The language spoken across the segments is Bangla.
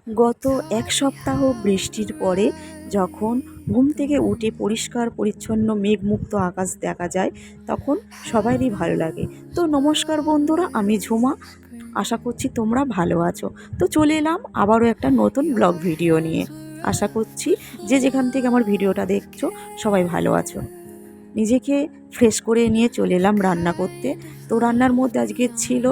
গত এক সপ্তাহ বৃষ্টির পরে যখন ঘুম থেকে উঠে পরিষ্কার পরিচ্ছন্ন মেঘমুক্ত আকাশ দেখা যায় তখন সবারই ভালো লাগে। তো নমস্কার বন্ধুরা, আমি ঝুমা। আশা করছি তোমরা ভালো আছো। তো চলে এলাম আবারও একটা নতুন ব্লগ ভিডিও নিয়ে। আশা করছি যে যেখান থেকে আমার ভিডিওটা দেখছো সবাই ভালো আছো। নিজেকে ফ্রেশ করে নিয়ে চলে এলাম রান্না করতে। তো রান্নার মধ্যে আজকে ছিল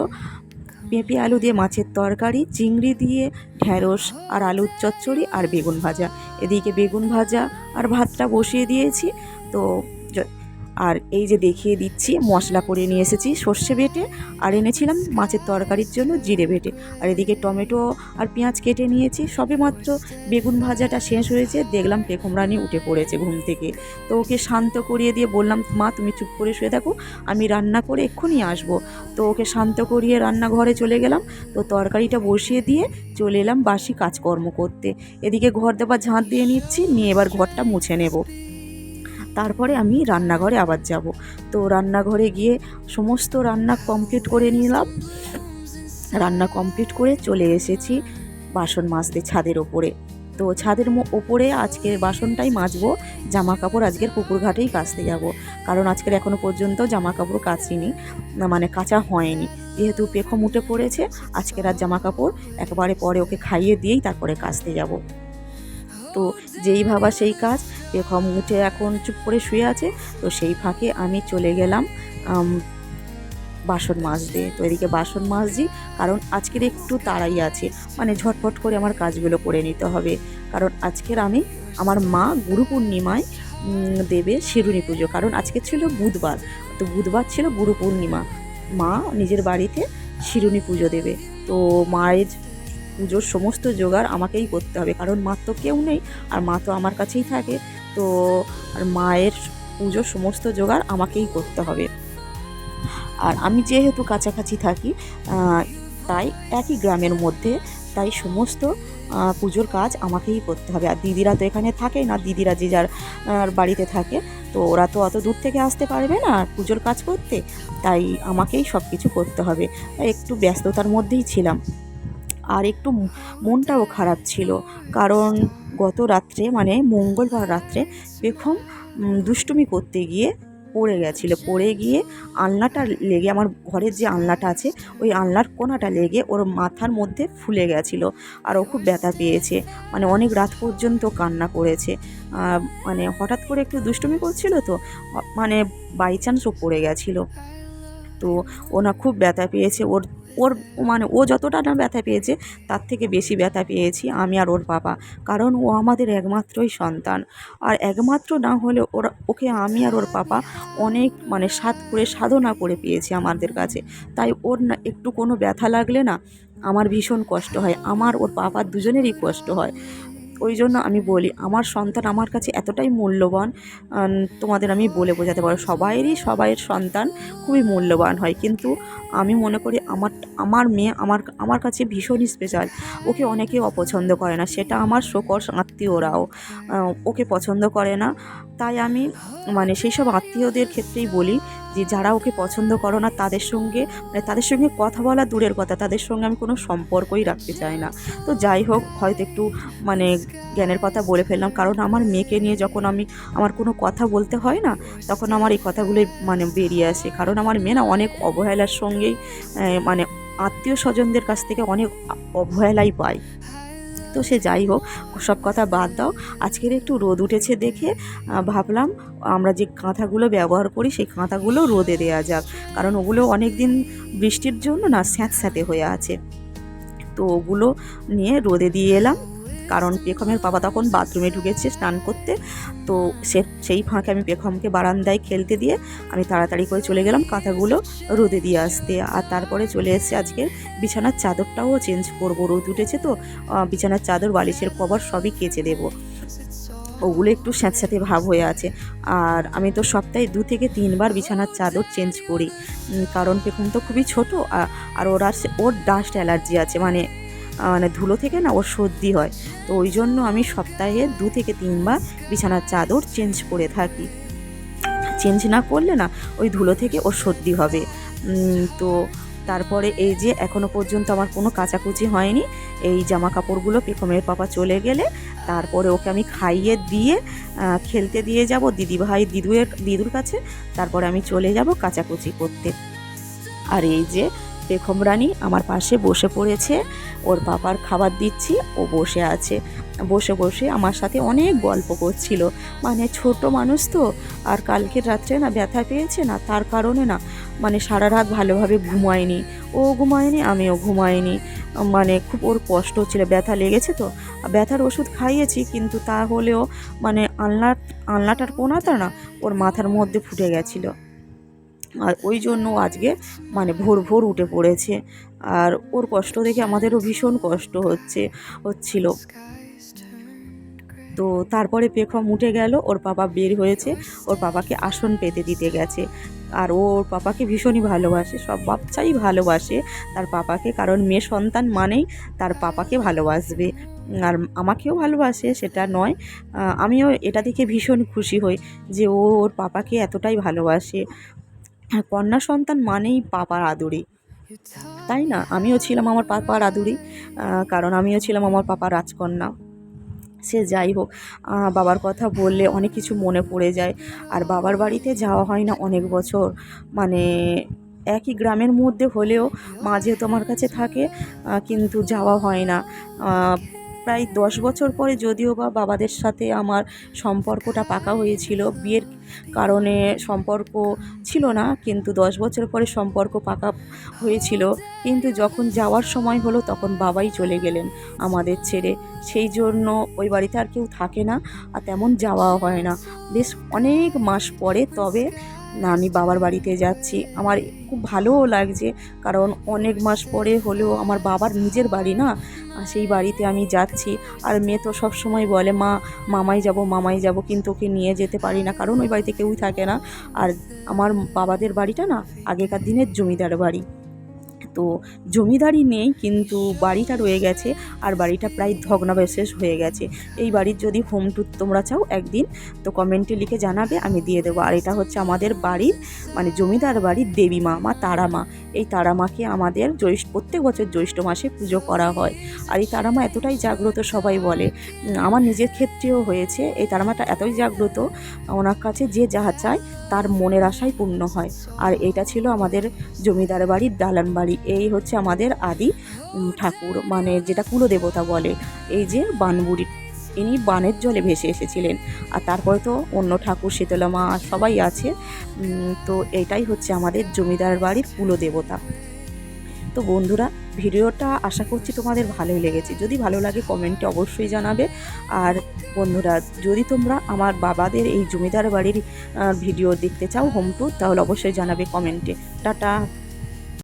পেঁপে আলু দিয়ে মাছের তরকারি, চিংড়ি দিয়ে ঢ্যাঁড়স আর আলুর চচ্চড়ি আর বেগুন ভাজা। এদিকে বেগুন ভাজা আর ভাতটা বসিয়ে দিয়েছি। তো আর এই যে দেখিয়ে দিচ্ছি, মশলা করে নিয়ে এসেছি সর্ষে বেটে, আর এনেছিলাম মাছের তরকারির জন্য জিরে বেটে। আর এদিকে টমেটো আর পেঁয়াজ কেটে নিয়েছি। সবে মাত্র বেগুন ভাজাটা শেষ হয়েছে, দেখলাম পেখম রানী উঠে পড়েছে ঘুম থেকে। তো ওকে শান্ত করিয়ে দিয়ে বললাম, মা তুমি চুপ করে শুয়ে থাকো, আমি রান্না করে এক্ষুনি আসবো। তো ওকে শান্ত করিয়ে রান্নাঘরে চলে গেলাম। তো তরকারিটা বসিয়ে দিয়ে চলে এলাম বাসি কাজকর্ম করতে। এদিকে ঘর দেবার ঝাঁট দিয়ে নিচ্ছি, নিয়ে এবার ঘরটা মুছে নেব। তারপরে আমি রান্নাঘরে আবার যাব। তো রান্নাঘরে গিয়ে সমস্ত রান্না কমপ্লিট করে নিলাম। রান্না কমপ্লিট করে চলে এসেছি বাসন মাজতে ছাদের ওপরে। তো ছাদের ওপরে আজকের বাসনটাই মাজবো। জামা কাপড় আজকের পুকুর ঘাটেই কাচতে যাব, কারণ আজকের এখনও পর্যন্ত জামা কাপড় কাচিনি, মানে কাচা হয়নি। যেহেতু পেখম উঠে পড়েছে, আজকের আর জামা কাপড় একেবারে পরে ওকে খাইয়ে দিয়েই তারপরে কাচতে যাব। তো যেই ভাবা সেই কাজ, পেখম উঠে এখন চুপ করে শুয়ে আছে। তো সেই ফাঁকে আমি চলে গেলাম বাসন মাজতে। তো এদিকে বাসন মাজছি, কারণ আজকের একটু তাড়াই আছে, মানে ঝটফট করে আমার কাজগুলো করে নিতে হবে। কারণ আজকের আমার মা গুরু পূর্ণিমায় দেবে শিরুনি পুজো, কারণ আজকে ছিল বুধবার। তো বুধবার ছিল গুরু পূর্ণিমা, মা নিজের বাড়িতে শিরুনি পুজো দেবে। তো মায়ের পুজোর সমস্ত জোগাড় আমাকেই করতে হবে, কারণ মার তো কেউ নেই, আর মা তো আমার কাছেই থাকে। তো আর মায়ের পুজোর সমস্ত জোগাড় আমাকেই করতে হবে। আর আমি যেহেতু কাছাকাছি থাকি, তাই একই গ্রামের মধ্যে, তাই সমস্ত পুজোর কাজ আমাকেই করতে হবে। আর দিদিরা তো এখানে থাকে না, দিদিরা যে যার বাড়িতে থাকে। তো ওরা তো অত দূর থেকে আসতে পারবে না পুজোর কাজ করতে, তাই আমাকেই সব কিছু করতে হবে। তাই একটু ব্যস্ততার মধ্যেই ছিলাম। আর একটু মনটাও খারাপ ছিল, কারণ গত রাত্রে, মানে মঙ্গলবার রাত্রে পেখম দুষ্টুমি করতে গিয়ে পড়ে গিয়ে আলনাটা লেগে, আমার ঘরের যে আলনাটা আছে ওই আলনার কোণাটা লেগে ওর মাথার মধ্যে ফুলে গেছিলো। আর ও খুব ব্যথা পেয়েছে, মানে অনেক রাত পর্যন্ত কান্না করেছে। মানে হঠাৎ করে একটু দুষ্টুমি করছিল, তো মানে বাই চান্স ও পড়ে গেছিলো। তো ও না খুব ব্যথা পেয়েছে। ওর ওর মানে ও যতটা না ব্যথা পেয়েছে, তার থেকে বেশি ব্যথা পেয়েছি আমি আর ওর বাবা, কারণ ও আমাদের একমাত্রই সন্তান। আর একমাত্র না হলে ওকে আমি আর ওর পাপা অনেক মানে সাধনা করে পেয়েছি আমাদের কাছে। তাই ওর না একটু কোনো ব্যথা লাগলে না আমার ভীষণ কষ্ট হয়, আমার ওর পাপার দুজনেরই কষ্ট হয়। ওই জন্য আমি বলি, আমার সন্তান আমার কাছে এতটাই মূল্যবান, তোমাদের আমি বলে বোঝাতে পারবো। সবাইয়ের সন্তান খুবই মূল্যবান হয়, কিন্তু আমি মনে করি আমার মেয়ে আমার কাছে ভীষণই স্পেশাল। ওকে অনেকে অপছন্দ করে না, সেটা আমার শোকর আত্মীয়রাও ওকে পছন্দ করে না। তাই আমি মানে সেই সব আত্মীয়দের ক্ষেত্রেই বলি যে যারা ওকে পছন্দ করো না, তাদের সঙ্গে কথা বলা দূরের কথা, তাদের সঙ্গে আমি কোনো সম্পর্কই রাখতে চাই না। তো যাই হোক, হয়তো একটু মানে জ্ঞানের কথা বলে ফেললাম, কারণ আমার মেয়েকে নিয়ে যখন আমার কোনো কথা বলতে হয় না, তখন আমার এই কথাগুলোই মানে বেরিয়ে আসে। কারণ আমার মেয়ে না অনেক অবহেলার সঙ্গেই মানে আত্মীয় স্বজনদের কাছ থেকে অনেক অবহেলাই পায়। তো সে যাই হোক, সব কথা বাদ দাও। আজকের একটু রোদ উঠেছে দেখে ভাবলাম আমরা যে কাঁথাগুলো ব্যবহার করি সেই কাঁথাগুলো রোদে দেওয়া যাক, কারণ ওগুলো অনেক দিন বৃষ্টির জন্য না স্যাঁতস্যাঁতে হয়ে আছে। তো ওগুলো নিয়ে রোদে দিয়ে এলাম, কারণ পেখমের বাবা তখন বাথরুমে ঢুকেছে স্নান করতে। তো সেই ফাঁকে আমি পেখমকে বারান্দায় খেলতে দিয়ে আমি তাড়াতাড়ি করে চলে গেলাম কাঁথাগুলো রোদে দিয়ে আসতে। আর তারপরে চলে এসেছে আজকে বিছানার চাদরটাও চেঞ্জ করবো, রোদ উঠেছে তো বিছানার চাদর বালিশের কভার সবই কেচে দেবো, ওগুলো একটু স্যাঁতস্যাঁতে ভাব হয়ে আছে। আর আমি তো সপ্তাহে 2 থেকে 3 বার বিছানার চাদর চেঞ্জ করি, কারণ পেখম তো খুবই ছোটো, আর ওর ডাস্ট অ্যালার্জি আছে, মানে ধুলো থেকে না ওর সর্দি হয়। তো ওই জন্য আমি সপ্তাহে 2 থেকে 3 বার বিছানার চাদর চেঞ্জ করে থাকি। চেঞ্জ না করলে না ওই ধুলো থেকে ওর সর্দি হবে। তো তারপরে এই যে এখনো পর্যন্ত আমার কোনো কাচাকুচি হয়নি। এই জামা কাপড়গুলো পেখমের পাপা চলে গেলে তারপরে ওকে আমি খাইয়ে দিয়ে খেলতে দিয়ে যাব দিদিভাই দিদুর কাছে। তারপরে আমি চলে যাব কাচাকুচি করতে। আর এই যে পেখম রানী আমার পাশে বসে পড়েছে, ওর পাপার খাবার দিচ্ছি, ও বসে আছে। বসে বসে আমার সাথে অনেক গল্প করছিল। মানে ছোট মানুষ তো, আর কালকের রাত্রে না ব্যথা পেয়েছে না, তার কারণে না মানে সারা রাত ভালোভাবে ঘুমায়নি। ও ঘুমায়নি, আমিও ঘুমাইনি। মানে খুব ওর কষ্ট হচ্ছিল, ব্যথা লেগেছে তো। ব্যথার ওষুধ খাইয়েছি, কিন্তু তা হলেও মানে আলনাটার কোনাটা না ওর মাথার মধ্যে ফুটে গেছিলো। আর ওই জন্য আজকে মানে ভোর ভোর উঠে পড়েছে। আর ওর কষ্ট দেখে আমাদেরও ভীষণ কষ্ট হচ্ছিল। তো তারপরে পেখম উঠে গেল, ওর পাপা বের হয়েছে, ওর পাপাকে আসন পেতে দিতে গেছে। আর ওর পাপাকে ভীষণই ভালোবাসে, সব বাচ্চাই ভালোবাসে তার পাপাকে, কারণ মেয়ে সন্তান মানেই তার পাপাকে ভালোবাসবে। আর আমাকেও ভালোবাসে সেটা নয়, আমিও এটা দেখে ভীষণ খুশি হই যে ও ওর পাপাকে এতটাই ভালোবাসে। কন্যা সন্তান মানেই পাপার আদরে, তাই না? আমিও ছিলাম আমার পাপার আদুরি, কারণ আমিও ছিলাম আমার পাপার রাজকন্যা। সে যাই হোক, বাবার কথা বললে অনেক কিছু মনে পড়ে যায়। আর বাবার বাড়িতে যাওয়া হয় না অনেক বছর, মানে একই গ্রামের মধ্যে হলেও মা যেহেতু আমার কাছে থাকে, কিন্তু যাওয়া হয় না। প্রায় 10 বছর পরে যদিও বা বাবাদের সাথে আমার সম্পর্কটা পাকা হয়েছিল, বিয়ের কারণে সম্পর্ক ছিল না, কিন্তু 10 বছর পরে সম্পর্ক পাকা হয়েছিল। কিন্তু যখন যাওয়ার সময় হলো তখন বাবাই চলে গেলেন আমাদের ছেড়ে। সেই জন্য ওই বাড়িতে আর কেউ থাকে না, আর তেমন যাওয়াও হয় না। বেশ অনেক মাস পরে তবে আমি বাবার বাড়িতে যাচ্ছি। আমার খুব ভালোও লাগছে, কারণ অনেক মাস পরে হলেও আমার বাবার নিজের বাড়ি না, সেই বাড়িতে আমি যাচ্ছি। আর মেয়ে তো সব সময় বলে মা মামাই যাব, কিন্তু ওকে নিয়ে যেতে পারি না, কারণ ওই বাড়িতে কেউই থাকে না। আর আমার বাবাদের বাড়িটা না আগেকার দিনের জমিদার বাড়ি, তো জমিদারি নেই, কিন্তু বাড়িটা রয়ে গেছে। আর বাড়িটা প্রায় ভগ্নাবশেষ হয়ে গেছে। এই বাড়ির যদি হোম ট্যুর তোমরা চাও একদিন, তো কমেন্টে লিখে জানাবে, আমি দিয়ে দেবো। আর এটা হচ্ছে আমাদের বাড়ির মানে জমিদার বাড়ির দেবী মা তারা মা। এই তারা মাকে আমাদের প্রত্যেক বছর জ্যৈষ্ঠ মাসে পুজো করা হয়। আর এই তারা মা এতটাই জাগ্রত, সবাই বলে, আমার নিজের ক্ষেত্রেও হয়েছে, এই তারা মাটা এতই জাগ্রত, ওনার কাছে যে যা চায় তার মনের আশাই পূর্ণ হয়। আর এটা ছিল আমাদের জমিদার বাড়ির দালান বাড়ি। এই হচ্ছে আমাদের আদি ঠাকুর, মানে যেটা কুলদেবতা বলে। এই যে বানবুড়ি, ইনি বানের জলে ভেসে এসেছিলেন। আর তারপরে তো অন্য ঠাকুর শীতলা মা সবাই আছে। তো এটাই হচ্ছে আমাদের জমিদার বাড়ির কুলদেবতা। তো বন্ধুরা, ভিডিওটা আশা করছি তোমাদের ভালোই লেগেছে। যদি ভালো লাগে কমেন্টে অবশ্যই জানাবে। আর বন্ধুরা, যদি তোমরা আমার বাবাদের এই জমিদার বাড়ির ভিডিও দেখতে চাও হোম ট্যুর, তাহলে অবশ্যই জানাবে কমেন্টে। টাটা।